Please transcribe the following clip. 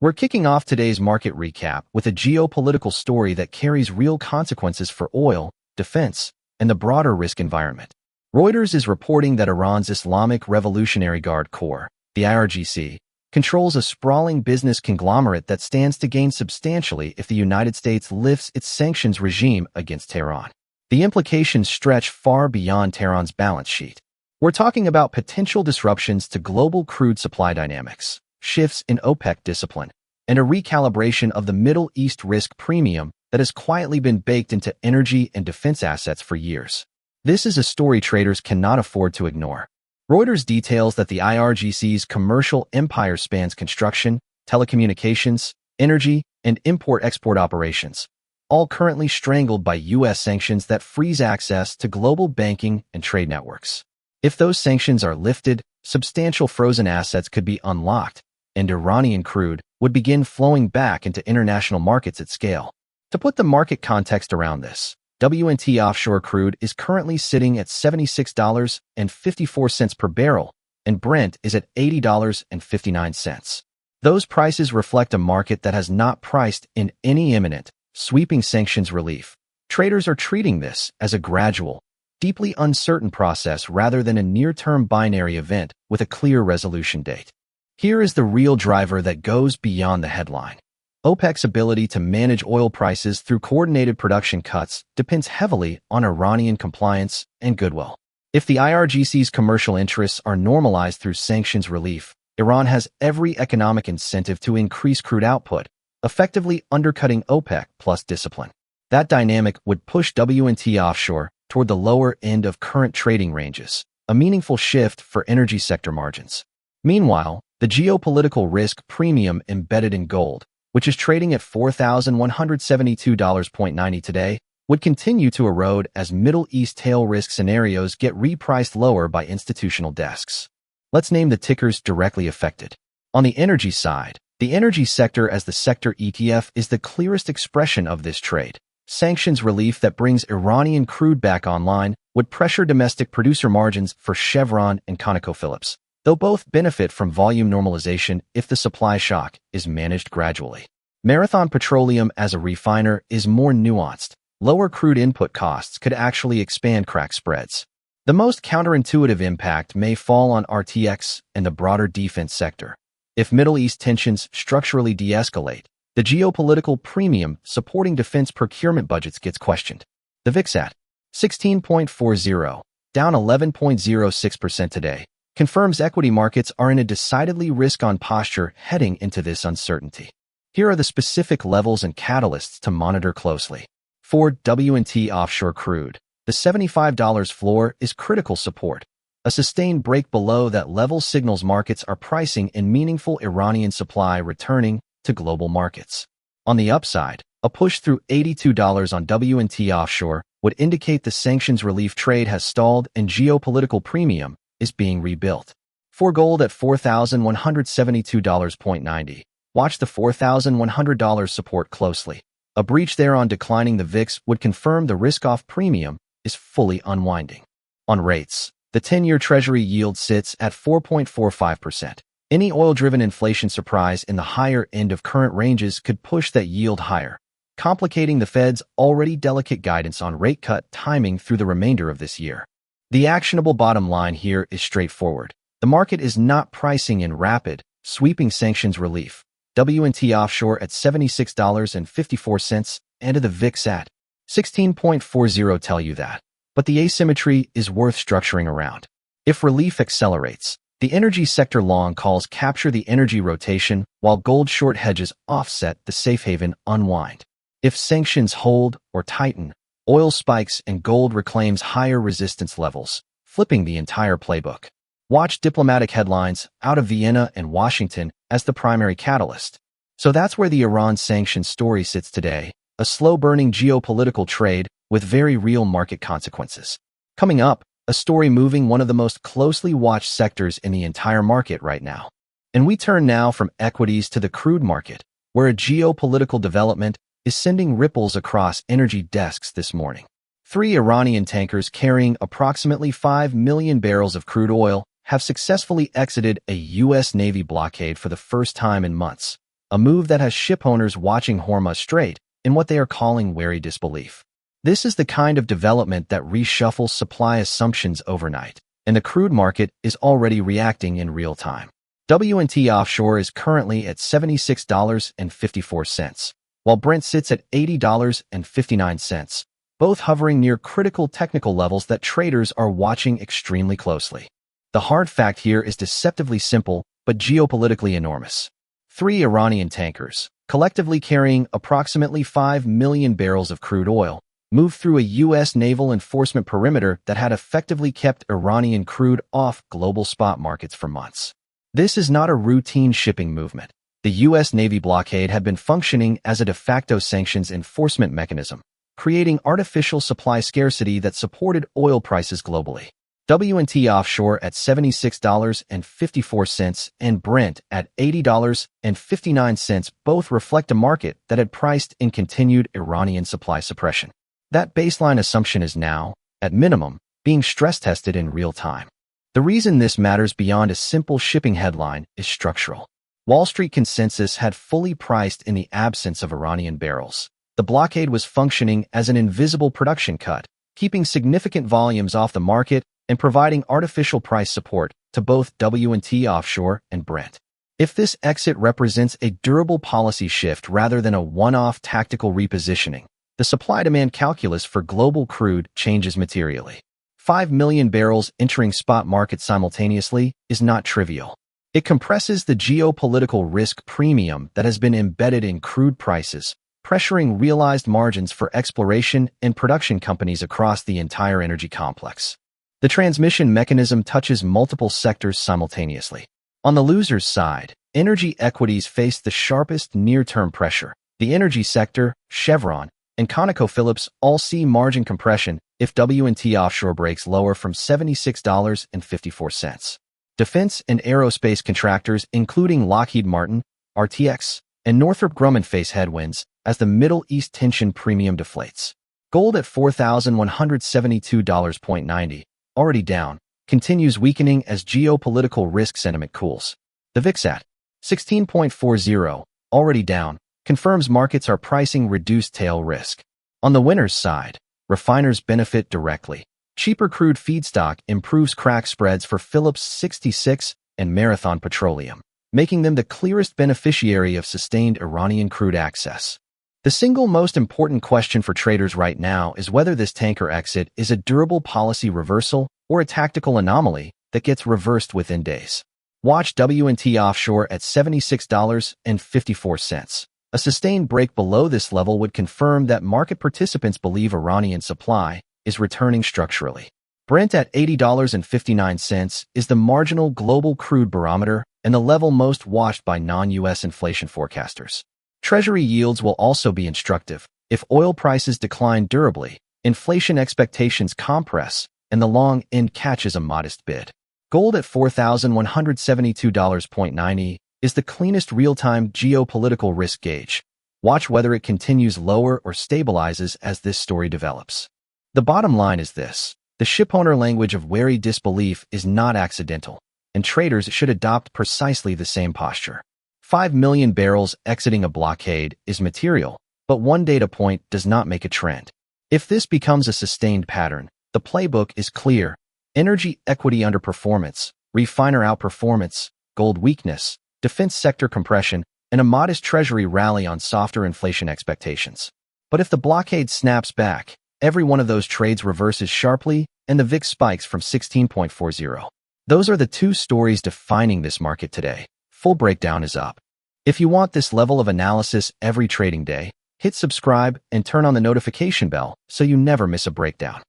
We're kicking off today's market recap with a geopolitical story that carries real consequences for oil, defense, and the broader risk environment. Reuters is reporting that Iran's Islamic Revolutionary Guard Corps, the IRGC, controls a sprawling business conglomerate that stands to gain substantially if the United States lifts its sanctions regime against Tehran. The implications stretch far beyond Tehran's balance sheet. We're talking about potential disruptions to global crude supply dynamics, shifts in OPEC discipline, and a recalibration of the Middle East risk premium that has quietly been baked into energy and defense assets for years. This is a story traders cannot afford to ignore. Reuters details that the IRGC's commercial empire spans construction, telecommunications, energy, and import-export operations, all currently strangled by U.S. sanctions that freeze access to global banking and trade networks. If those sanctions are lifted, substantial frozen assets could be unlocked, and Iranian crude would begin flowing back into international markets at scale. To put the market context around this, WNT offshore crude is currently sitting at $76.54 per barrel, and Brent is at $80.59. Those prices reflect a market that has not priced in any imminent, sweeping sanctions relief. Traders are treating this as a gradual, deeply uncertain process rather than a near-term binary event with a clear resolution date. Here is the real driver that goes beyond the headline. OPEC's ability to manage oil prices through coordinated production cuts depends heavily on Iranian compliance and goodwill. If the IRGC's commercial interests are normalized through sanctions relief, Iran has every economic incentive to increase crude output, effectively undercutting OPEC plus discipline. That dynamic would push WNT offshore toward the lower end of current trading ranges, a meaningful shift for energy sector margins. Meanwhile, the geopolitical risk premium embedded in gold, which is trading at $4,172.90 today, would continue to erode as Middle East tail risk scenarios get repriced lower by institutional desks. Let's name the tickers directly affected. On the energy side, the energy sector as the sector ETF is the clearest expression of this trade. Sanctions relief that brings Iranian crude back online would pressure domestic producer margins for Chevron and ConocoPhillips, though both benefit from volume normalization if the supply shock is managed gradually. Marathon Petroleum as a refiner is more nuanced. Lower crude input costs could actually expand crack spreads. The most counterintuitive impact may fall on RTX and the broader defense sector. If Middle East tensions structurally de-escalate, the geopolitical premium supporting defense procurement budgets gets questioned. The VIX at 16.40, down 11.06% today, confirms equity markets are in a decidedly risk-on posture heading into this uncertainty. Here are the specific levels and catalysts to monitor closely. For WNT offshore crude, the $75 floor is critical support. A sustained break below that level signals markets are pricing in meaningful Iranian supply returning to global markets. On the upside, a push through $82 on WNT offshore would indicate the sanctions relief trade has stalled and geopolitical premium is being rebuilt. For gold at $4,172.90, watch the $4,100 support closely. A breach there on declining the VIX would confirm the risk-off premium is fully unwinding. On rates, the 10-year Treasury yield sits at 4.45%. Any oil-driven inflation surprise in the higher end of current ranges could push that yield higher, complicating the Fed's already delicate guidance on rate cut timing through the remainder of this year. The actionable bottom line here is straightforward. The market is not pricing in rapid, sweeping sanctions relief. WNT offshore at $76.54 and the VIX at 16.40 tell you that. But the asymmetry is worth structuring around. If relief accelerates, the energy sector long calls capture the energy rotation while gold short hedges offset the safe haven unwind. If sanctions hold or tighten, oil spikes and gold reclaims higher resistance levels, flipping the entire playbook. Watch diplomatic headlines out of Vienna and Washington as the primary catalyst. So that's where the Iran sanctions story sits today, a slow-burning geopolitical trade with very real market consequences. Coming up, a story moving one of the most closely watched sectors in the entire market right now. And we turn now from equities to the crude market, where a geopolitical development is sending ripples across energy desks this morning. 3 Iranian tankers carrying approximately 5 million barrels of crude oil have successfully exited a U.S. Navy blockade for the first time in months, a move that has shipowners watching Hormuz Strait in what they are calling wary disbelief. This is the kind of development that reshuffles supply assumptions overnight, and the crude market is already reacting in real time. WTI offshore is currently at $76.54, while Brent sits at $80.59, both hovering near critical technical levels that traders are watching extremely closely. The hard fact here is deceptively simple, but geopolitically enormous. 3 Iranian tankers, collectively carrying approximately 5 million barrels of crude oil, moved through a U.S. naval enforcement perimeter that had effectively kept Iranian crude off global spot markets for months. This is not a routine shipping movement. The U.S. Navy blockade had been functioning as a de facto sanctions enforcement mechanism, creating artificial supply scarcity that supported oil prices globally. WTI offshore at $76.54 and Brent at $80.59 both reflect a market that had priced in continued Iranian supply suppression. That baseline assumption is now, at minimum, being stress-tested in real time. The reason this matters beyond a simple shipping headline is structural. Wall Street consensus had fully priced in the absence of Iranian barrels. The blockade was functioning as an invisible production cut, keeping significant volumes off the market and providing artificial price support to both WTI offshore and Brent. If this exit represents a durable policy shift rather than a one-off tactical repositioning, the supply-demand calculus for global crude changes materially. 5 million barrels entering spot markets simultaneously is not trivial. It compresses the geopolitical risk premium that has been embedded in crude prices, pressuring realized margins for exploration and production companies across the entire energy complex. The transmission mechanism touches multiple sectors simultaneously. On the loser's side, energy equities face the sharpest near-term pressure. The energy sector, Chevron, and ConocoPhillips all see margin compression if WTI offshore breaks lower from $76.54. Defense and aerospace contractors, including Lockheed Martin, RTX, and Northrop Grumman face headwinds as the Middle East tension premium deflates. Gold at $4,172.90, already down, continues weakening as geopolitical risk sentiment cools. The VIX at 16.40, already down, confirms markets are pricing reduced tail risk. On the winner's side, refiners benefit directly. Cheaper crude feedstock improves crack spreads for Phillips 66 and Marathon Petroleum, making them the clearest beneficiary of sustained Iranian crude access. The single most important question for traders right now is whether this tanker exit is a durable policy reversal or a tactical anomaly that gets reversed within days. Watch WTI offshore at $76.54. A sustained break below this level would confirm that market participants believe Iranian supply is returning structurally. Brent at $80.59 is the marginal global crude barometer and the level most watched by non-U.S. inflation forecasters. Treasury yields will also be instructive. If oil prices decline durably, inflation expectations compress, and the long end catches a modest bid. Gold at $4,172.90 is the cleanest real-time geopolitical risk gauge. Watch whether it continues lower or stabilizes as this story develops. The bottom line is this: the shipowner language of wary disbelief is not accidental, and traders should adopt precisely the same posture. 5 million barrels exiting a blockade is material, but one data point does not make a trend. If this becomes a sustained pattern, the playbook is clear: energy equity underperformance, refiner outperformance, gold weakness, defense sector compression, and a modest treasury rally on softer inflation expectations. But if the blockade snaps back, every one of those trades reverses sharply, and the VIX spikes from 16.40. Those are the two stories defining this market today. Full breakdown is up. If you want this level of analysis every trading day, hit subscribe and turn on the notification bell so you never miss a breakdown.